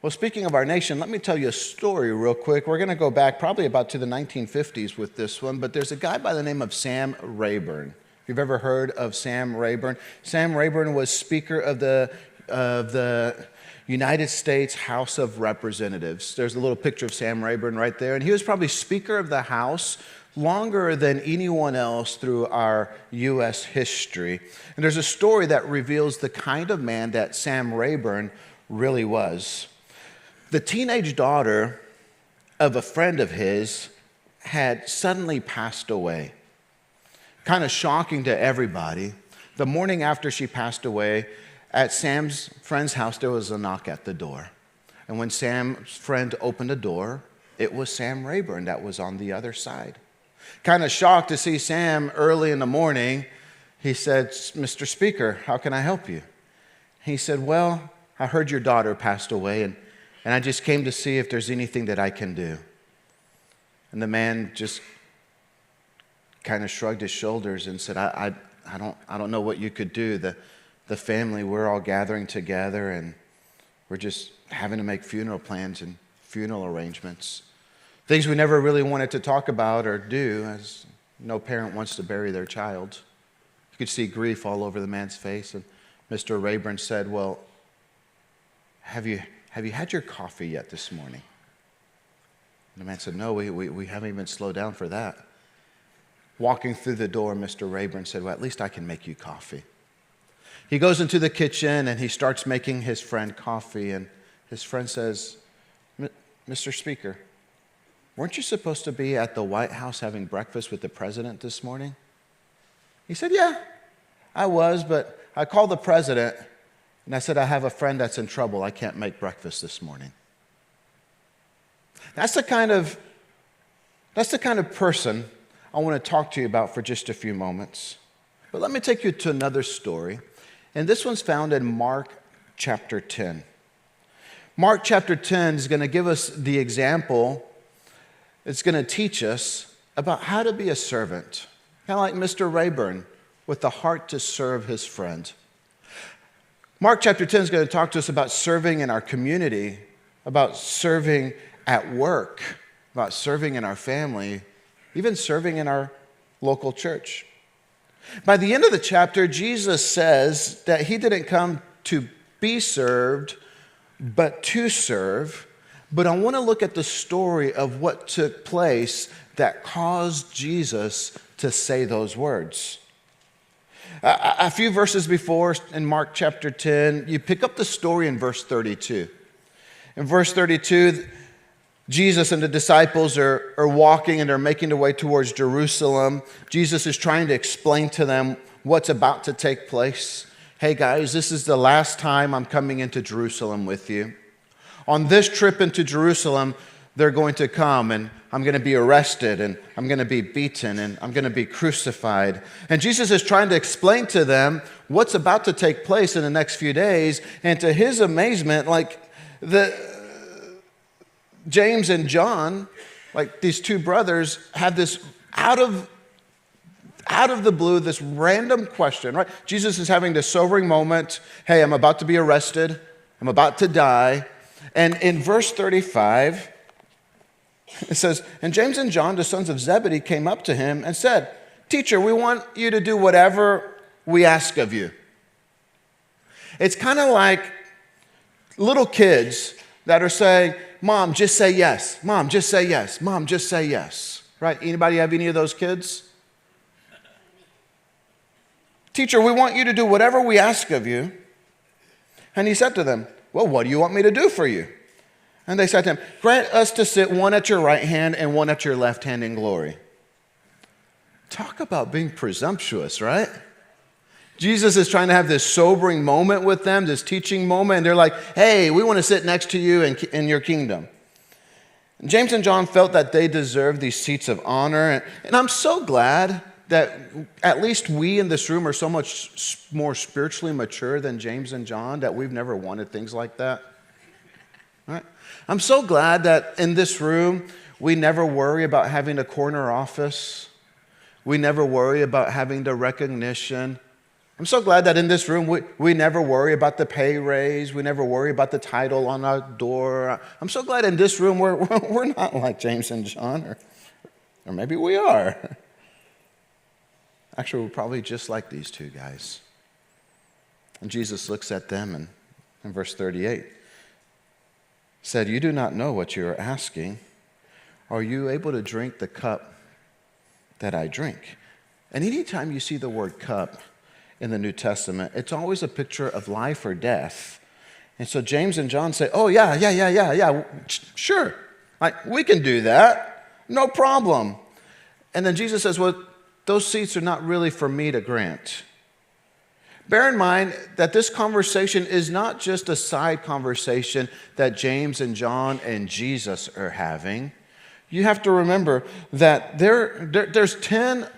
Well, speaking of our nation, let me tell you a story real quick. We're going to go back probably about to the 1950s with this one, but there's a guy by the name of Sam Rayburn. If you've ever heard of Sam Rayburn, Sam Rayburn was Speaker of the United States House of Representatives. There's a little picture of Sam Rayburn right there, and he was probably Speaker of the House longer than anyone else through our U.S. history. And there's a story that reveals the kind of man that Sam Rayburn really was. The teenage daughter of a friend of his had suddenly passed away. Kind of shocking to everybody. The morning after she passed away, at Sam's friend's house, there was a knock at the door. And when Sam's friend opened the door, it was Sam Rayburn that was on the other side. Kind of shocked to see Sam early in the morning, he said, "Mr. Speaker, how can I help you?" He said, "Well, I heard your daughter passed away, and I just came to see if there's anything that I can do." And the man just kind of shrugged his shoulders and said, I don't know what you could do. The family, we're all gathering together, and we're just having to make funeral plans and funeral arrangements. Things we never really wanted to talk about or do, as no parent wants to bury their child. You could see grief all over the man's face, and Mr. Rayburn said, "Well, have you had your coffee yet this morning?" And the man said, "No, we haven't even slowed down for that." Walking through the door, Mr. Rayburn said, "Well, at least I can make you coffee." He goes into the kitchen and he starts making his friend coffee, and his friend says, "Mr. Speaker, weren't you supposed to be at the White House having breakfast with the president this morning?" He said, "Yeah, I was, but I called the president and I said, I have a friend that's in trouble. I can't make breakfast this morning." That's the kind of person I want to talk to you about for just a few moments. But let me take you to another story. And this one's found in Mark chapter 10. Mark chapter 10 is going to give us the example. It's going to teach us about how to be a servant. Kind of like Mr. Rayburn, with the heart to serve his friend. Mark chapter 10 is going to talk to us about serving in our community, about serving at work, about serving in our family, even serving in our local church. By the end of the chapter, Jesus says that he didn't come to be served, but to serve. But I want to look at the story of what took place that caused Jesus to say those words. A few verses before, in Mark chapter 10, you pick up the story in verse 32. In verse 32, Jesus and the disciples are walking and they're making their way towards Jerusalem. Jesus is trying to explain to them what's about to take place. "Hey guys, this is the last time I'm coming into Jerusalem with you. On this trip into Jerusalem, they're going to come and I'm going to be arrested and I'm going to be beaten and I'm going to be crucified." And Jesus is trying to explain to them what's about to take place in the next few days. And to his amazement, James and John, like these two brothers, have this out of the blue, this random question, right? Jesus is having this sobering moment. "Hey, I'm about to be arrested. I'm about to die." And in verse 35, it says, "And James and John, the sons of Zebedee, came up to him and said, 'Teacher, we want you to do whatever we ask of you.'" It's kind of like little kids that are saying, "Mom, just say yes. Mom, just say yes. Mom, just say yes." Right? Anybody have any of those kids? "Teacher, we want you to do whatever we ask of you." And he said to them, "Well, what do you want me to do for you?" And they said to him, "Grant us to sit one at your right hand and one at your left hand in glory." Talk about being presumptuous, right? Jesus is trying to have this sobering moment with them, this teaching moment, and they're like, "Hey, we want to sit next to you in your kingdom." And James and John felt that they deserved these seats of honor, and I'm so glad that at least we in this room are so much more spiritually mature than James and John that we've never wanted things like that. Right? I'm so glad that in this room we never worry about having a corner office. We never worry about having the recognition. I'm so glad that in this room we never worry about the pay raise. We never worry about the title on our door. I'm so glad in this room we're not like James and John, or maybe we are. Actually, we're probably just like these two guys. And Jesus looks at them and in verse 38 said, "You do not know what you are asking. Are you able to drink the cup that I drink?" And anytime you see the word cup in the New Testament, it's always a picture of life or death. And so James and John say, "Oh, yeah, sure. Like, we can do that. No problem." And then Jesus says, "Well, those seats are not really for me to grant." Bear in mind that this conversation is not just a side conversation that James and John and Jesus are having. You have to remember that there's 10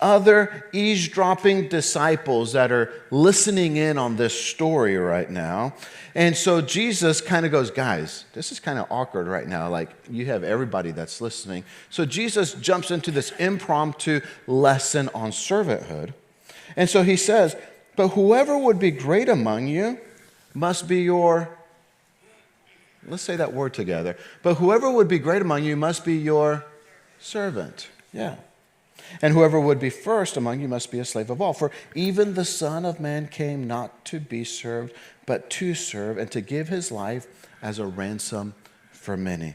other eavesdropping disciples that are listening in on this story right now. And so Jesus kind of goes, "Guys, this is kind of awkward right now. Like, you have everybody that's listening." So Jesus jumps into this impromptu lesson on servanthood. And so he says, "But whoever would be great among you must be your," let's say that word together. "But whoever would be great among you must be your servant." Yeah. "And whoever would be first among you must be a slave of all. For even the Son of Man came not to be served, but to serve and to give his life as a ransom for many."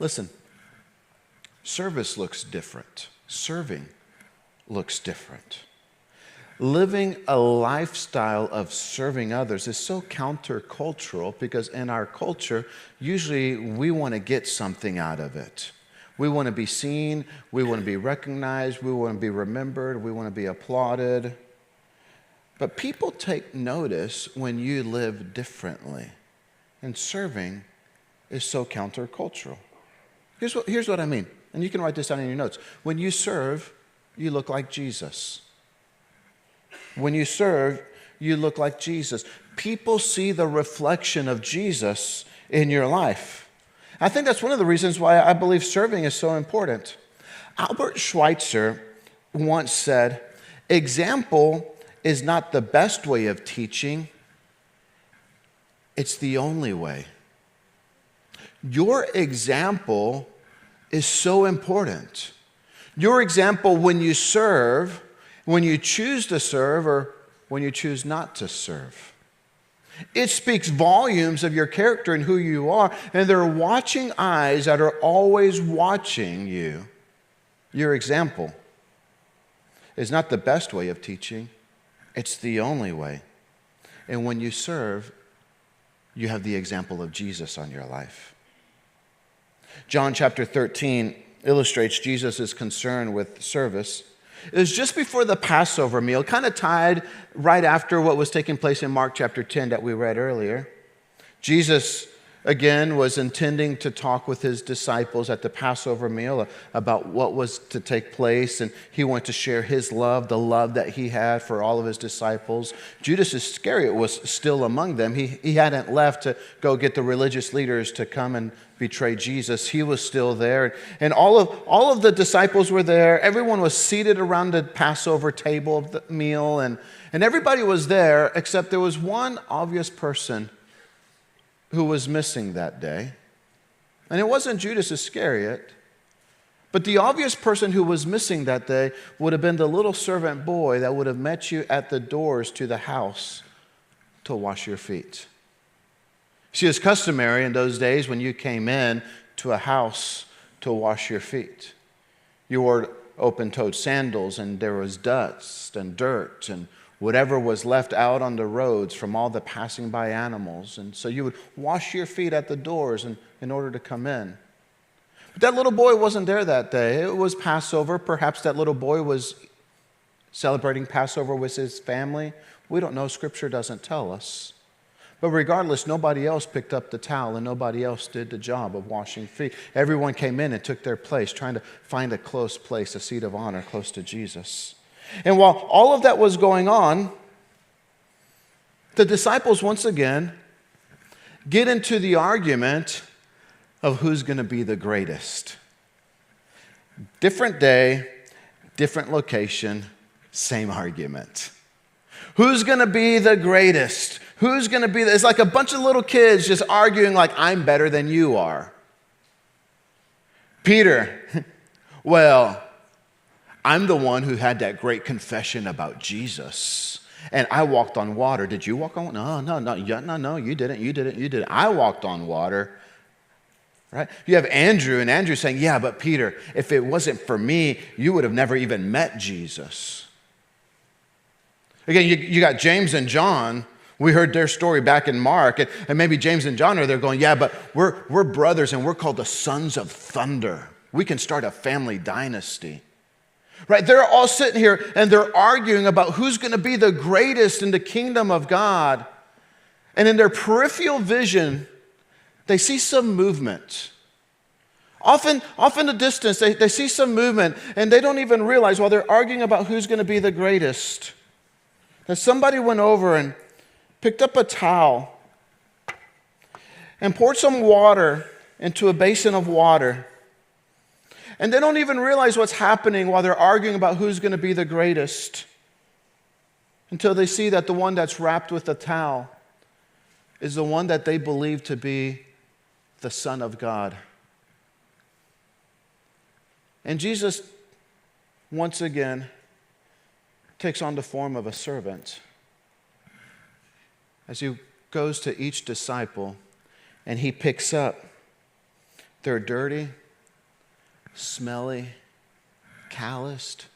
Listen, service looks different. Serving looks different. Living a lifestyle of serving others is so countercultural because in our culture, usually we want to get something out of it. We want to be seen, we want to be recognized, we want to be remembered, we want to be applauded. But people take notice when you live differently. And serving is so countercultural. Here's what I mean, and you can write this down in your notes. When you serve, you look like Jesus. When you serve, you look like Jesus. People see the reflection of Jesus in your life. I think that's one of the reasons why I believe serving is so important. Albert Schweitzer once said, "Example is not the best way of teaching, it's the only way." Your example is so important. Your example when you serve, when you choose to serve, or when you choose not to serve. It speaks volumes of your character and who you are, and there are watching eyes that are always watching you. Your example is not the best way of teaching, it's the only way. And when you serve, you have the example of Jesus on your life. John chapter 13 illustrates Jesus' concern with service. It was just before the Passover meal, kind of tied right after what was taking place in Mark chapter 10 that we read earlier. Jesus, again, was intending to talk with his disciples at the Passover meal about what was to take place, and he wanted to share his love, the love that he had for all of his disciples. Judas Iscariot was still among them. He hadn't left to go get the religious leaders to come and betray Jesus. He was still there. And all of the disciples were there. Everyone was seated around the Passover table of the meal, and everybody was there, except there was one obvious person who was missing that day. And it wasn't Judas Iscariot, but the obvious person who was missing that day would have been the little servant boy that would have met you at the doors to the house to wash your feet. See, it's customary in those days when you came in to a house to wash your feet. You wore open-toed sandals, and there was dust and dirt and whatever was left out on the roads from all the passing by animals. And so you would wash your feet at the doors in order to come in. But that little boy wasn't there that day. It was Passover. Perhaps that little boy was celebrating Passover with his family. We don't know. Scripture doesn't tell us. But regardless, nobody else picked up the towel and nobody else did the job of washing feet. Everyone came in and took their place, trying to find a close place, a seat of honor close to Jesus. And while all of that was going on, the disciples once again get into the argument of who's going to be the greatest. Different day, different location, same argument. Who's going to be the greatest? Who's going to be it's like a bunch of little kids just arguing like, I'm better than you are. Peter, well, I'm the one who had that great confession about Jesus. And I walked on water. Did you walk on water? No, you didn't. I walked on water. Right? You have Andrew, and Andrew saying, yeah, but Peter, if it wasn't for me, you would have never even met Jesus. Again, you got James and John. We heard their story back in Mark, and maybe James and John are there going, yeah, but we're brothers, and we're called the sons of thunder. We can start a family dynasty. Right? They're all sitting here, and they're arguing about who's going to be the greatest in the kingdom of God. And in their peripheral vision, they see some movement. Often in the distance, they see some movement, and they don't even realize while they're arguing about who's going to be the greatest, that somebody went over and picked up a towel and poured some water into a basin of water. And they don't even realize what's happening while they're arguing about who's going to be the greatest until they see that the one that's wrapped with the towel is the one that they believe to be the Son of God. And Jesus, once again, takes on the form of a servant as he goes to each disciple and he picks up their dirty, smelly, calloused,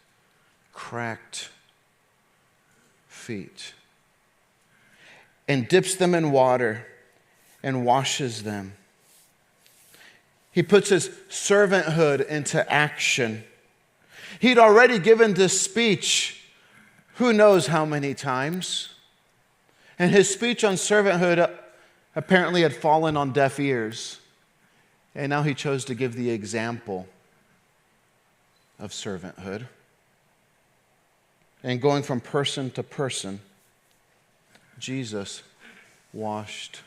cracked feet and dips them in water and washes them. He puts his servanthood into action. He'd already given this speech who knows how many times. And his speech on servanthood apparently had fallen on deaf ears. And now he chose to give the example of servanthood. And going from person to person, Jesus washed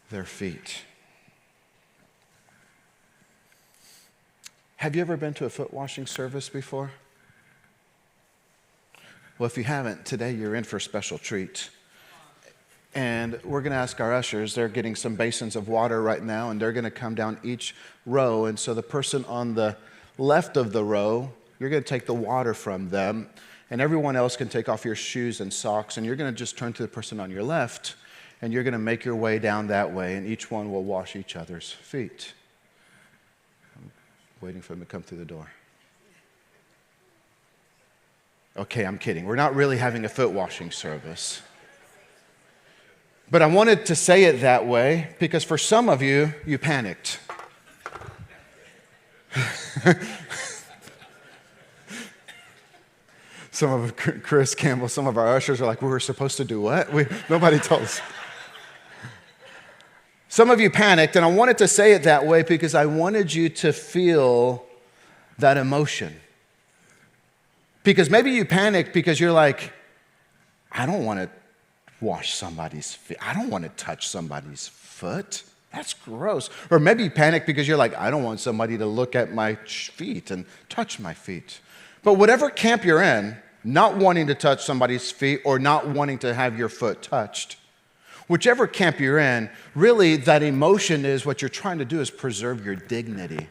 their feet. Have you ever been to a foot washing service before? Well, if you haven't, today you're in for a special treat. And we're going to ask our ushers, they're getting some basins of water right now, and they're going to come down each row. And so the person on the left of the row, you're going to take the water from them, and everyone else can take off your shoes and socks, and you're going to just turn to the person on your left, and you're going to make your way down that way, and each one will wash each other's feet. I'm waiting for them to come through the door. Okay, I'm kidding. We're not really having a foot washing service. But I wanted to say it that way because for some of you, you panicked. Some of Chris Campbell, some of our ushers are like, we were supposed to do what? Nobody told us. Some of you panicked, and I wanted to say it that way because I wanted you to feel that emotion. Because maybe you panicked because you're like, I don't want to wash somebody's feet. I don't want to touch somebody's foot. That's gross. Or maybe you panic because you're like, I don't want somebody to look at my feet and touch my feet. But whatever camp you're in, not wanting to touch somebody's feet or not wanting to have your foot touched, whichever camp you're in, really that emotion is what you're trying to do is preserve your dignity.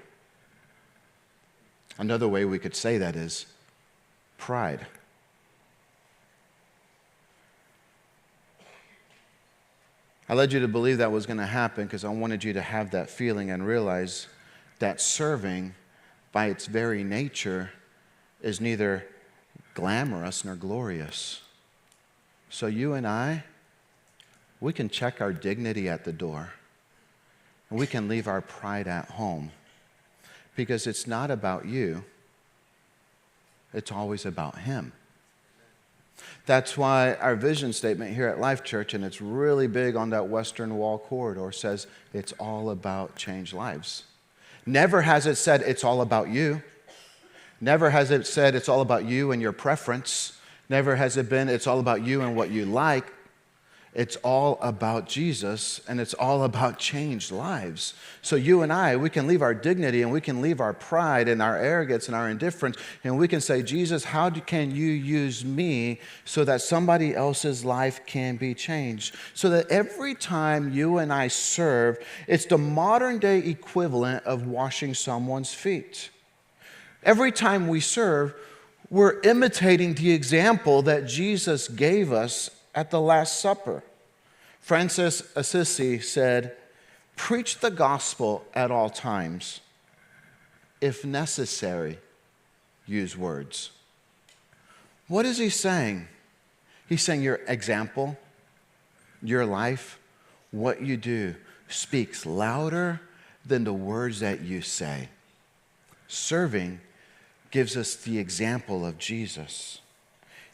Another way we could say that is pride. I led you to believe that was going to happen because I wanted you to have that feeling and realize that serving, by its very nature, is neither glamorous nor glorious. So you and I, we can check our dignity at the door, and we can leave our pride at home because it's not about you, it's always about Him. That's why our vision statement here at Life Church, and it's really big on that Western Wall corridor, says it's all about changed lives. Never has it said it's all about you. Never has it said it's all about you and your preference. Never has it been it's all about you and what you like. It's all about Jesus, and it's all about changed lives. So you and I, we can leave our dignity, and we can leave our pride and our arrogance and our indifference, and we can say, Jesus, can you use me so that somebody else's life can be changed? So that every time you and I serve, it's the modern day equivalent of washing someone's feet. Every time we serve, we're imitating the example that Jesus gave us at the Last Supper. Francis Assisi said, preach the gospel at all times. If necessary, use words. What is he saying? He's saying your example, your life, what you do speaks louder than the words that you say. Serving gives us the example of Jesus.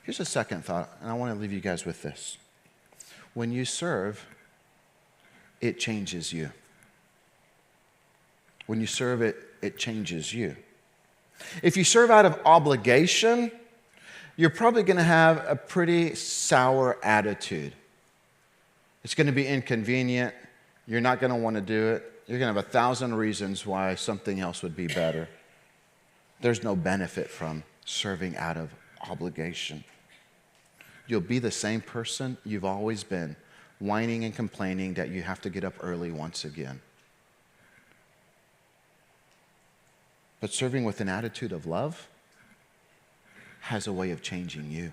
Here's a second thought, and I want to leave you guys with this. When you serve, it changes you. When you serve, it changes you. If you serve out of obligation, you're probably going to have a pretty sour attitude. It's going to be inconvenient. You're not going to want to do it. You're going to have 1,000 reasons why something else would be better. There's no benefit from serving out of obligation. You'll be the same person you've always been, whining and complaining that you have to get up early once again. But serving with an attitude of love has a way of changing you.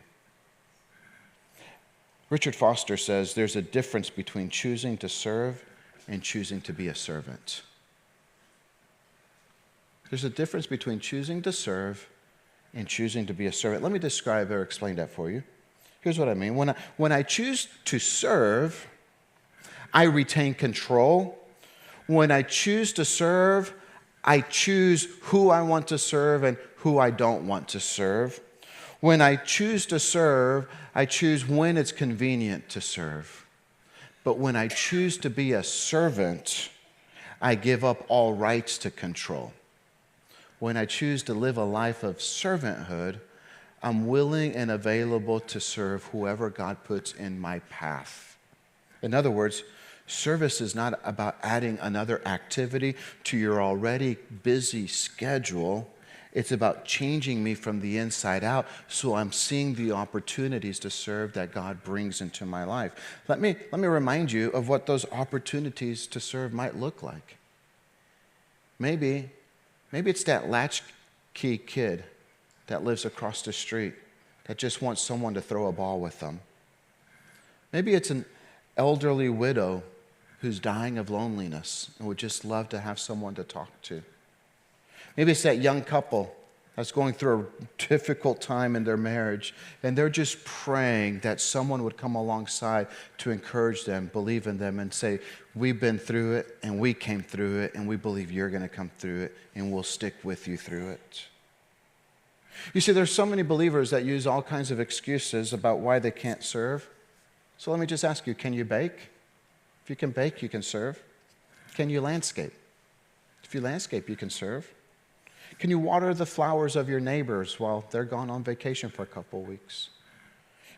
Richard Foster says there's a difference between choosing to serve and choosing to be a servant. There's a difference between choosing to serve and choosing to be a servant. Let me describe or explain that for you. Here's what I mean. When I choose to serve, I retain control. When I choose to serve, I choose who I want to serve and who I don't want to serve. When I choose to serve, I choose when it's convenient to serve. But when I choose to be a servant, I give up all rights to control. When I choose to live a life of servanthood, I'm willing and available to serve whoever God puts in my path. In other words, service is not about adding another activity to your already busy schedule. It's about changing me from the inside out so I'm seeing the opportunities to serve that God brings into my life. Let me remind you of what those opportunities to serve might look like. Maybe it's that latchkey kid that lives across the street that just wants someone to throw a ball with them. Maybe it's an elderly widow who's dying of loneliness and would just love to have someone to talk to. Maybe it's that young couple that's going through a difficult time in their marriage, and they're just praying that someone would come alongside to encourage them, believe in them, and say, we've been through it, and we came through it, and we believe you're going to come through it, and we'll stick with you through it. You see, there's so many believers that use all kinds of excuses about why they can't serve. So let me just ask you, can you bake? If you can bake, you can serve. Can you landscape? If you landscape, you can serve. Can you water the flowers of your neighbors while they're gone on vacation for a couple of weeks?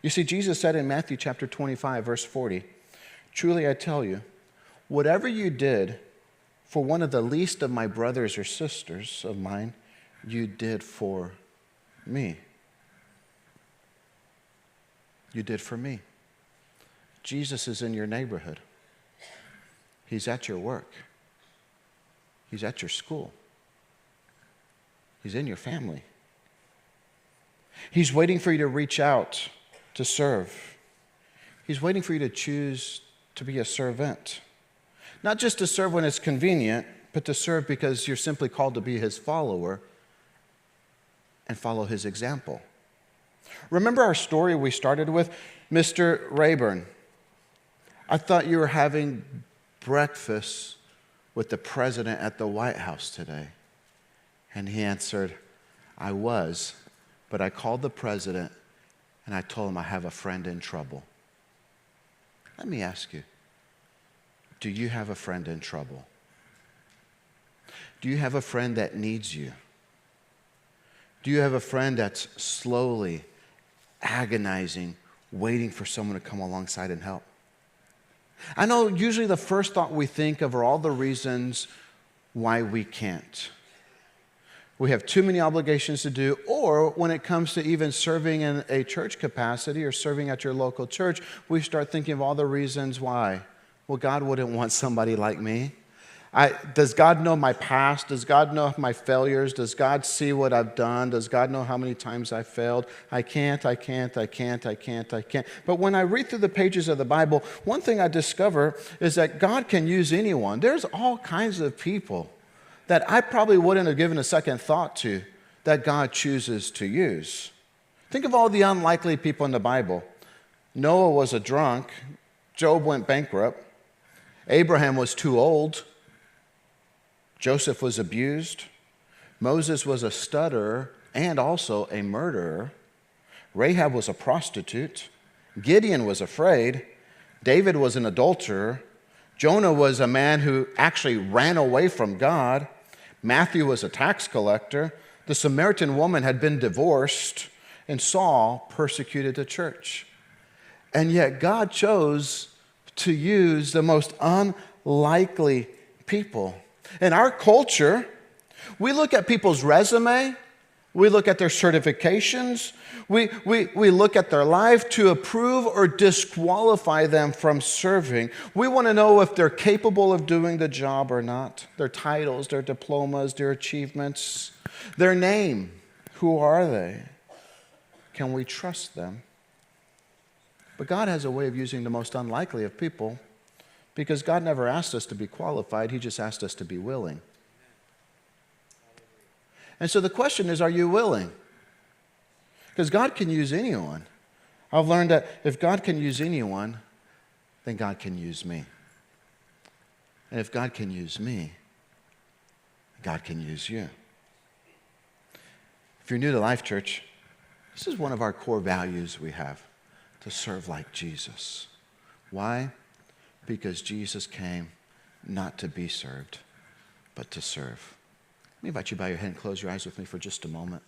You see, Jesus said in Matthew chapter 25, verse 40, truly I tell you, whatever you did for one of the least of my brothers or sisters of mine, you did for me. You did for me. Jesus is in your neighborhood. He's at your work. He's at your school. He's in your family. He's waiting for you to reach out to serve. He's waiting for you to choose to be a servant. Not just to serve when it's convenient, but to serve because you're simply called to be his follower and follow his example. Remember our story we started with? Mr. Rayburn, I thought you were having breakfast with the president at the White House today. And he answered, I was, but I called the president and I told him I have a friend in trouble. Let me ask you, do you have a friend in trouble? Do you have a friend that needs you? Do you have a friend that's slowly, agonizing, waiting for someone to come alongside and help? I know usually the first thought we think of are all the reasons why we can't. We have too many obligations to do, or when it comes to even serving in a church capacity or serving at your local church, we start thinking of all the reasons why. Well, God wouldn't want somebody like me. Does God know my past? Does God know my failures? Does God see what I've done? Does God know how many times I failed? I can't. But when I read through the pages of the Bible, one thing I discover is that God can use anyone. There's all kinds of people that I probably wouldn't have given a second thought to that God chooses to use. Think of all the unlikely people in the Bible. Noah was a drunk. Job went bankrupt. Abraham was too old. Joseph was abused. Moses was a stutterer and also a murderer. Rahab was a prostitute. Gideon was afraid. David was an adulterer. Jonah was a man who actually ran away from God. Matthew was a tax collector. The Samaritan woman had been divorced. And Saul persecuted the church. And yet God chose to use the most unlikely people. In our culture, we look at people's resume, we look at their certifications, we look at their life to approve or disqualify them from serving. We want to know if they're capable of doing the job or not. Their titles, their diplomas, their achievements, their name. Who are they? Can we trust them? But God has a way of using the most unlikely of people, because God never asked us to be qualified. He just asked us to be willing. And so the question is, are you willing? Because God can use anyone. I've learned that if God can use anyone, then God can use me. And if God can use me, God can use you. If you're new to Life Church, this is one of our core values we have, to serve like Jesus. Why? Because Jesus came not to be served, but to serve. Let me invite you to bow your head and close your eyes with me for just a moment.